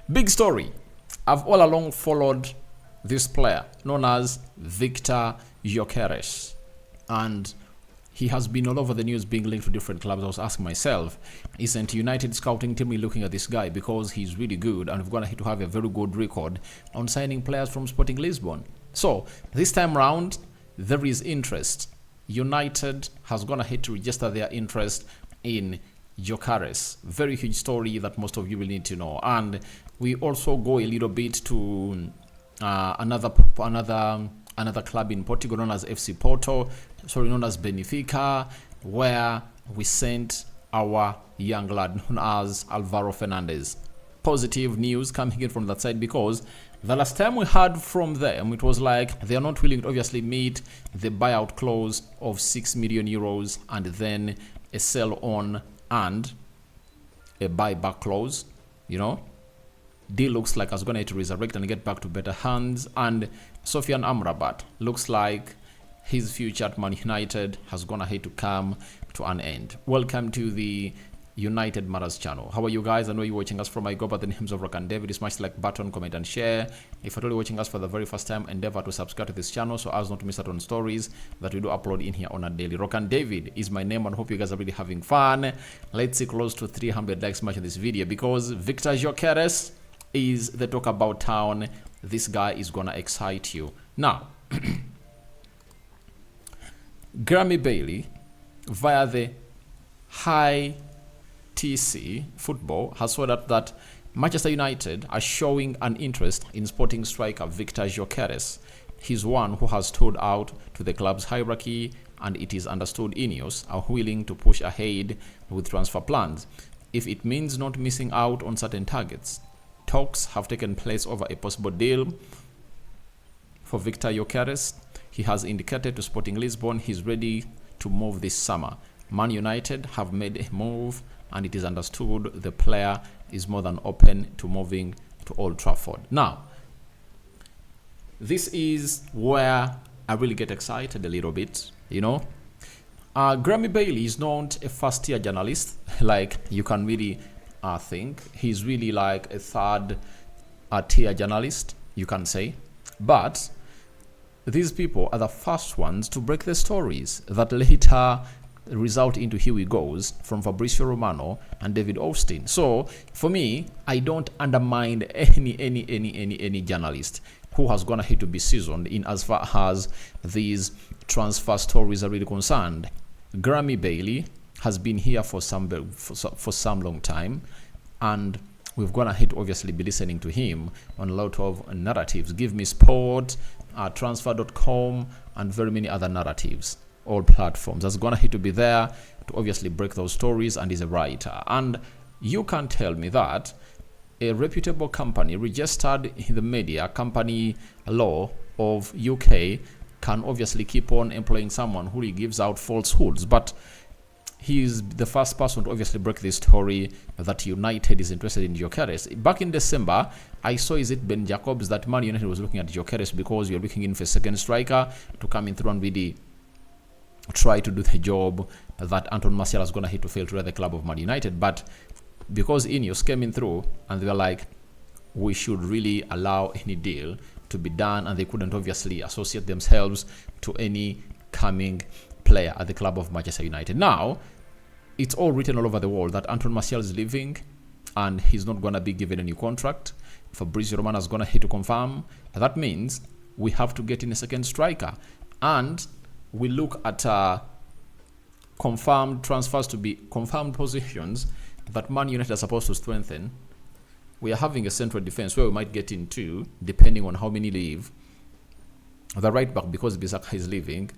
Big story. I've all along followed this player known as Viktor Gyökeres, and he has been all over the news being linked to different clubs. I was asking myself, isn't United scouting team looking at this guy because he's really good and we're going to have a very good record on signing players from Sporting Lisbon? So this time round, there is interest. United has gone ahead to register their interest in Gyökeres. Very huge story that most of you will need to know. And we also go a little bit to another club in Portugal known as FC Porto, known as Benfica, where we sent our young lad known as Alvaro Fernandez. Positive news coming in from that side, because the last time we heard from them, it was like they are not willing to obviously meet the buyout clause of 6 million euros and then a sell on and a buyback clause. Deal looks like it's going to resurrect and get back to better hands. And Sofian Amrabat looks like his future at Man United has gone ahead to come to an end. Welcome to the United Matters channel. How are you guys? I know you're watching us from my go by the names of Rock and David. Smash the like button, comment and share. If you're totally watching us for the very first time, endeavor to subscribe to this channel so as not to miss out on stories that we do upload in here on a daily. Rock and David is my name, and hope you guys are really having fun. Let's see close to 300 likes much in this video, because Viktor Gyökeres is the talk about town. This guy is gonna excite you. Now, Grammy Bailey via the High TC Football has said that Manchester United are showing an interest in Sporting striker Viktor Gyökeres. He's one who has stood out to the club's hierarchy, and it is understood Ineos are willing to push ahead with transfer plans if it means not missing out on certain targets. Talks have taken place over a possible deal for Viktor Gyökeres. He has indicated to Sporting Lisbon he's ready to move this summer. Man United have made a move, and it is understood the player is more than open to moving to Old Trafford. Now, this is where I really get excited a little bit, Grammy Bailey is not a first-tier journalist, like you can really think. He's really like a third-tier journalist, you can say. But these people are the first ones to break the stories that later result into here we goes from Fabrizio Romano and David Austin. So for me, I don't undermine any journalist who has gone ahead to be seasoned in as far as these transfer stories are really concerned. Grammy Bailey has been here for some long time, and we've gone ahead to obviously be listening to him on a lot of narratives. Give Me Sport, transfer.com, and very many other narratives. All platforms has gone ahead to be there to obviously break those stories, and is a writer. And you can tell me that a reputable company registered in the media company law of UK can obviously keep on employing someone who gives out falsehoods, but he's the first person to obviously break this story that United is interested in Gyökeres. Back in December, I saw, is it Ben Jacobs, that Man United was looking at Gyökeres because you're looking in for a second striker to come in through and really try to do the job that Anton Martial has gonna hit to fail to the club of Man United. But because Ineos came in through and they were like, we should really allow any deal to be done, and they couldn't obviously associate themselves to any coming player at the club of Manchester United. Now, it's all written all over the world that Anton Martial is leaving and he's not gonna be given a new contract. Fabrizio Romano is gonna hit to confirm. That means we have to get in a second striker, and we look at confirmed transfers to be confirmed positions that Man United are supposed to strengthen. We are having a central defense where we might get into, depending on how many leave. The right back, because Bissaka is leaving.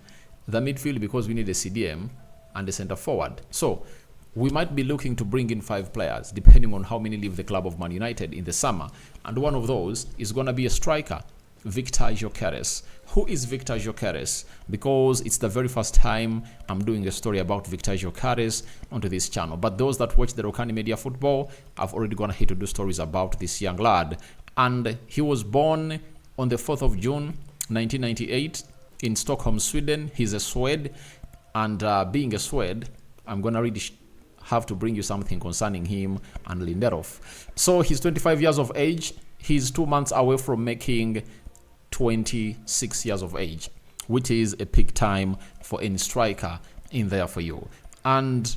The midfield, because we need a CDM, and a centre forward. So we might be looking to bring in 5 players, depending on how many leave the club of Man United in the summer. And one of those is going to be a striker, Viktor Gyökeres. Who is Viktor Gyökeres? Because it's the very first time I'm doing a story about Viktor Gyökeres onto this channel. But those that watch the Rokani Media Football, I've already gone ahead to do stories about this young lad. And he was born on the 4th of June, 1998 in Stockholm, Sweden. He's a Swede. And being a Swede, I'm going to really have to bring you something concerning him and Lindelof. So he's 25 years of age. He's 2 months away from making 26 years of age, which is a peak time for any striker in there for you. And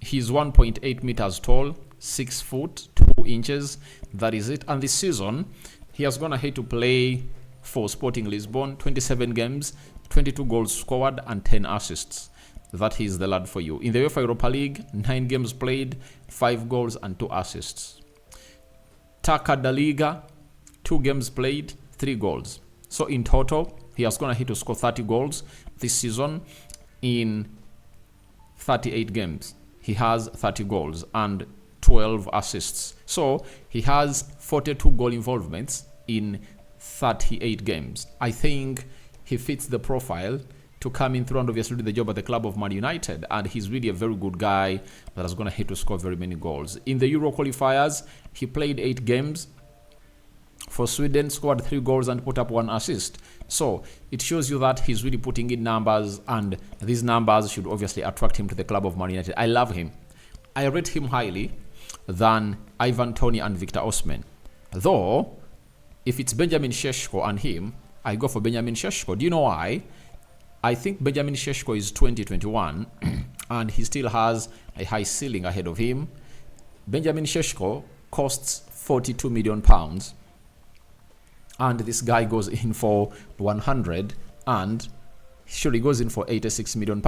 he's 1.8 meters tall, 6 foot 2 inches. That is it. And this season, he has gone ahead to play for Sporting Lisbon, 27 games, 22 goals scored, and 10 assists. That is the lad for you. In the UEFA Europa League, 9 games played, 5 goals, and 2 assists. Taça da Liga, 2 games played, 3 goals. So in total, he has gone ahead to score 30 goals this season in 38 games. He has 30 goals and 12 assists. So he has 42 goal involvements in 38 games. I think he fits the profile to come in through and obviously do the job at the club of Man United. And he's really a very good guy that is going to hit to score very many goals. In the Euro qualifiers, he played 8 games for Sweden, scored 3 goals and put up 1 assist. So it shows you that he's really putting in numbers, and these numbers should obviously attract him to the club of Man United. I love him. I rate him highly than Ivan Toney and Viktor Osimhen. Though, if it's Benjamin Šeško and him, I go for Benjamin Šeško. Do you know why? I think Benjamin Šeško is 2021 and he still has a high ceiling ahead of him. Benjamin Šeško costs £42 million and this guy goes in for 100 and surely goes in for £86 million.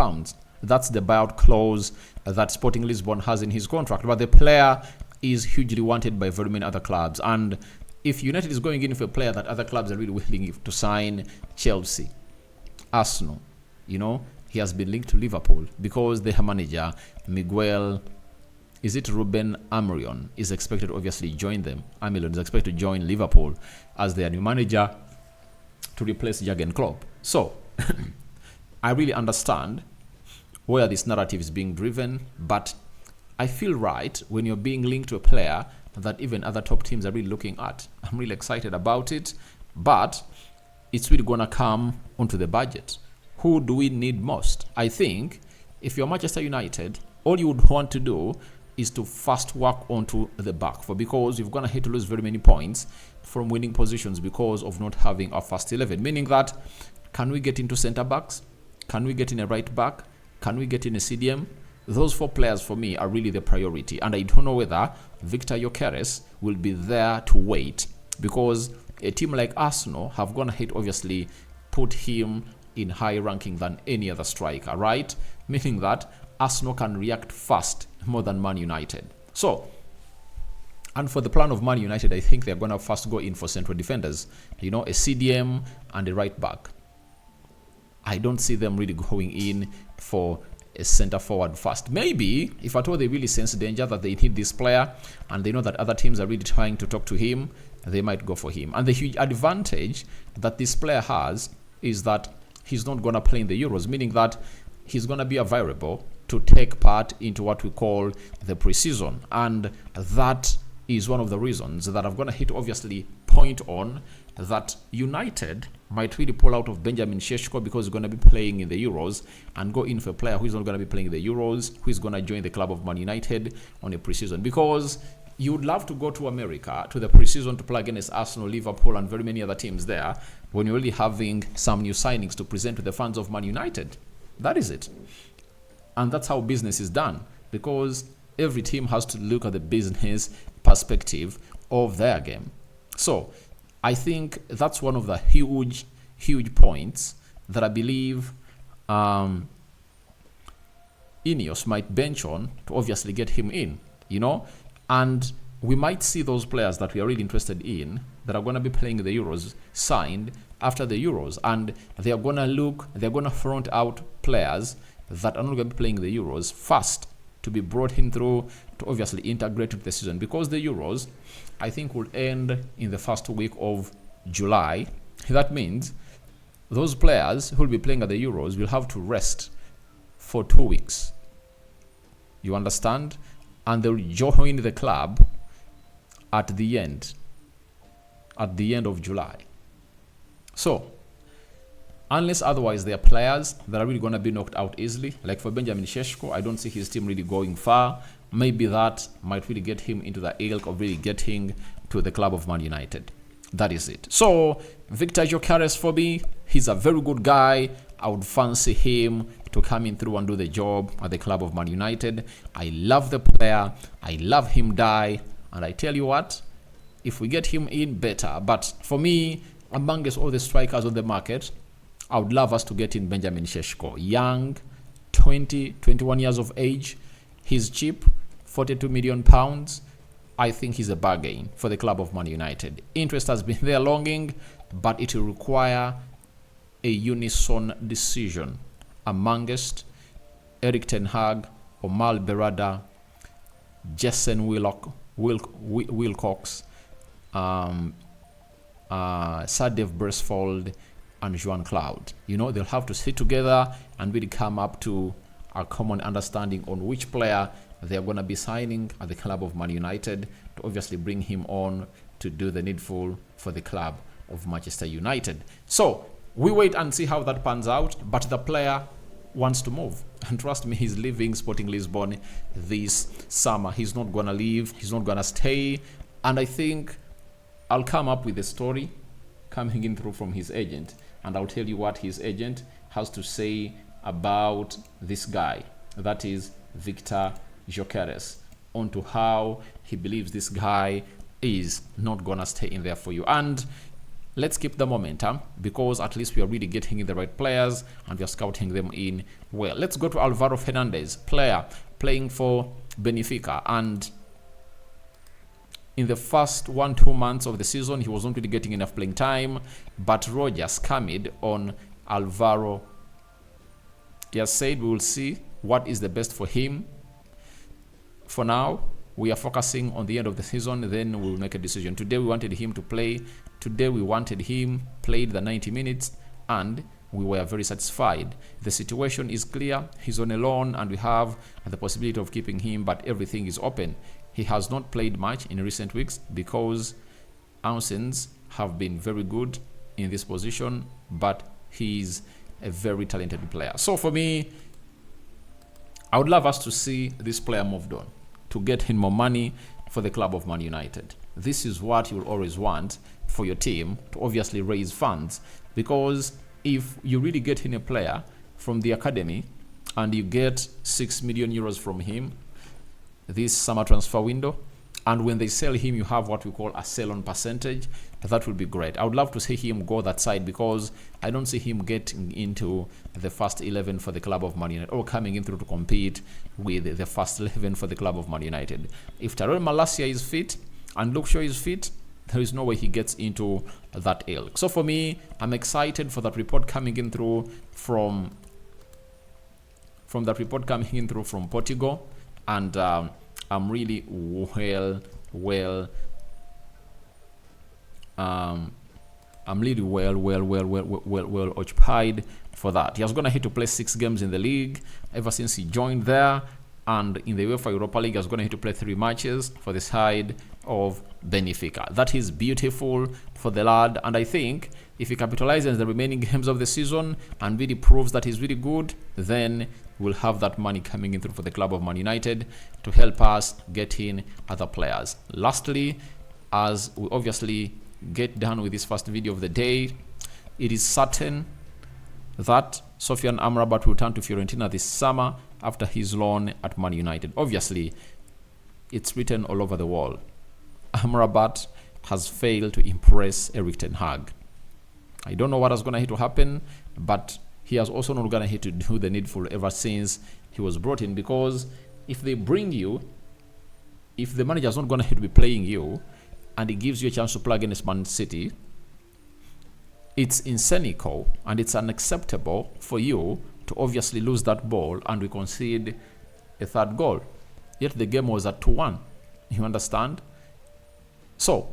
That's the buyout clause that Sporting Lisbon has in his contract. But the player is hugely wanted by very many other clubs. And if United is going in for a player that other clubs are really willing to sign, Chelsea, Arsenal, you know, he has been linked to Liverpool because their manager, Miguel, is it Ruben Amorim, is expected to obviously join them. Amorim is expected to join Liverpool as their new manager to replace Jurgen Klopp. So, I really understand where this narrative is being driven, but I feel right when you're being linked to a player that even other top teams are really looking at. I'm really excited about it, but it's really going to come onto the budget. Who do we need most? I think if you're Manchester United, all you would want to do is to fast work onto the back four, because you're going to hate to lose very many points from winning positions because of not having a first 11. Meaning that, can we get into centre backs? Can we get in a right back? Can we get in a CDM? Those 4 players for me are really the priority. And I don't know whether Viktor Gyökeres will be there to wait, because a team like Arsenal have gone ahead obviously put him in higher ranking than any other striker, right? Meaning that Arsenal can react fast more than Man United. So, and for the plan of Man United, I think they're going to first go in for central defenders, you know, a CDM and a right back. I don't see them really going in for a center forward first. Maybe if at all they really sense danger that they need this player and they know that other teams are really trying to talk to him, they might go for him. And the huge advantage that this player has is that he's not going to play in the Euros, meaning that he's going to be available to take part into what we call the preseason. And that is one of the reasons that I'm going to hit obviously point on that United might really pull out of Benjamin Šeško because he's going to be playing in the Euros, and go in for a player who is not going to be playing in the Euros, who is going to join the club of Man United on a preseason. Because you would love to go to America to the preseason to play against Arsenal, Liverpool, and very many other teams there when you're really having some new signings to present to the fans of Man United. That is it. And that's how business is done, because every team has to look at the business perspective of their game. So I think that's one of the huge points that I believe Ineos might bench on to obviously get him in, you know. And we might see those players that we are really interested in that are going to be playing the Euros signed after the Euros, and they're going to front out players that are not going to be playing the Euros first to be brought in through to obviously integrate into the season, because the Euros, I think, will end in the first week of July. That means those players who will be playing at the Euros will have to rest for 2 weeks. You understand? And they'll join the club at the end of July. So, Unless otherwise, there are players that are really going to be knocked out easily. Like for Benjamin Šeško, I don't see his team really going far. Maybe that might really get him into the ilk of really getting to the club of Man United. That is it. So, Viktor Gyökeres for me, he's a very good guy. I would fancy him to come in through and do the job at the club of Man United. I love the player. I love him die. And I tell you what, if we get him in, better. But for me, amongst all the strikers on the market, I would love us to get in Benjamin Šeško. Young, 21 years of age. He's cheap, £42 million. I think he's a bargain for the club of Man United. Interest has been there longing, but it will require a unison decision amongst Erik ten Hag, Omar Berada, Jason Wilcox, Sadev Bresfold, and Joan Cloud. You know, they'll have to sit together and really come up to a common understanding on which player they are going to be signing at the club of Man United to obviously bring him on to do the needful for the club of Manchester United. So we wait and see how that pans out, but the player wants to move. And trust me, he's leaving Sporting Lisbon this summer. He's not going to leave. He's not going to stay. And I think I'll come up with a story coming in through from his agent, and I'll tell you what his agent has to say about this guy, that is Viktor Gyökeres, onto how he believes this guy is not gonna stay in there for you. And let's keep the momentum, because at least we are really getting in the right players and we are scouting them in well. Let's go to Alvaro Fernandez, player playing for Benfica, and in the first 1-2 months of the season he wasn't really getting enough playing time, but Roger scammed on Alvaro. He has said we will see what is the best for him. For now, we are focusing on the end of the season, then we will make a decision. Today we wanted him to play. Today we wanted him, played the 90 minutes, and we were very satisfied. The situation is clear. He's on a loan, and we have the possibility of keeping him, but everything is open. He has not played much in recent weeks because Ausens have been very good in this position, but he's a very talented player. So for me, I would love us to see this player moved on, to get him more money for the club of Man United. This is what you will always want for your team, to obviously raise funds, because if you really get in a player from the academy and you get 6 million euros from him this summer transfer window, and when they sell him you have what we call a sell-on percentage, that will be great. I would love to see him go that side, because I don't see him getting into the first 11 for the club of Man United, or coming in through to compete with the first 11 for the club of Man United. If Tyrell Malacia is fit and Luke Shaw is fit, there is no way he gets into that ilk. So for me, I'm excited for that report coming in through from Portugal, and I'm really well occupied for that. He has gone ahead to play 6 games in the league ever since he joined there, and in the UEFA Europa League he has gone ahead to play 3 matches for the side of Benfica. That is beautiful for the lad, and I think if he capitalizes the remaining games of the season and really proves that he's really good, then we'll have that money coming in through for the club of Man United to help us get in other players. Lastly, as we obviously get done with this first video of the day, it is certain that Sofyan Amrabat will return to Fiorentina this summer after his loan at Man United. Obviously, it's written all over the wall. Amrabat has failed to impress Erik ten Hag. I don't know what is going to happen, but he has also not going to do the needful ever since he was brought in, because if they bring you, if the manager is not going to be playing you and he gives you a chance to play against Man City, it's insanical and it's unacceptable for you to obviously lose that ball and we concede a 3rd goal. Yet the game was at 2-1. You understand? So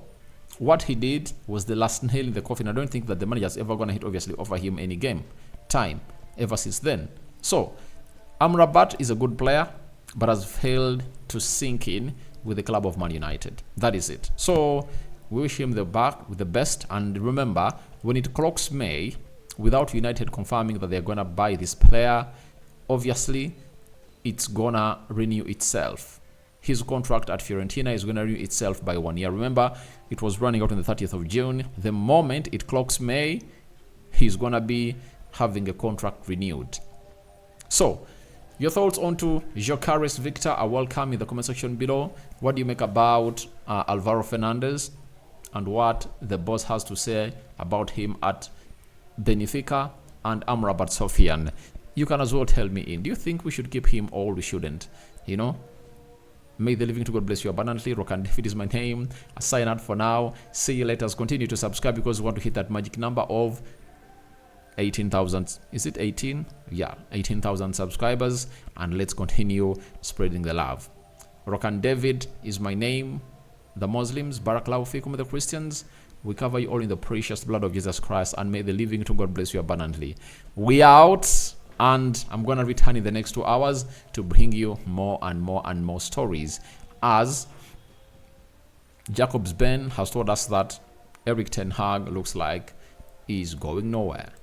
what he did was the last nail in the coffin. I don't think that the manager is ever going to obviously offer him any game time ever since then. So Amrabat is a good player, but has failed to sink in with the club of Man United. That is it. So we wish him the best, and remember, when it clocks May, without United confirming that they're gonna buy this player, obviously it's gonna renew itself. His contract at Fiorentina is gonna renew itself by 1 year. Remember, it was running out on the 30th of June. The moment it clocks May, he's gonna be having a contract renewed. So your thoughts onto Gyökeres Viktor are welcome in the comment section below. What do you make about Alvaro Fernandez and what the boss has to say about him at Benfica and Amrabat Sofian? You can as well tell me in. Do you think we should keep him or we shouldn't? You know? May the living to God bless you abundantly. Rock and Defeat is my name. I sign out for now. See you later. Continue to subscribe because we want to hit that magic number of 18,000. Is it 18? Yeah, 18,000 subscribers. And let's continue spreading the love. Rock and David is my name. The Muslims, Barakallahu Fikum, the Christians, we cover you all in the precious blood of Jesus Christ. And may the living to God bless you abundantly. We out. And I'm going to return in the next 2 hours to bring you more and more and more stories, as Jacobs Ben has told us that Erik ten Hag looks like he's going nowhere.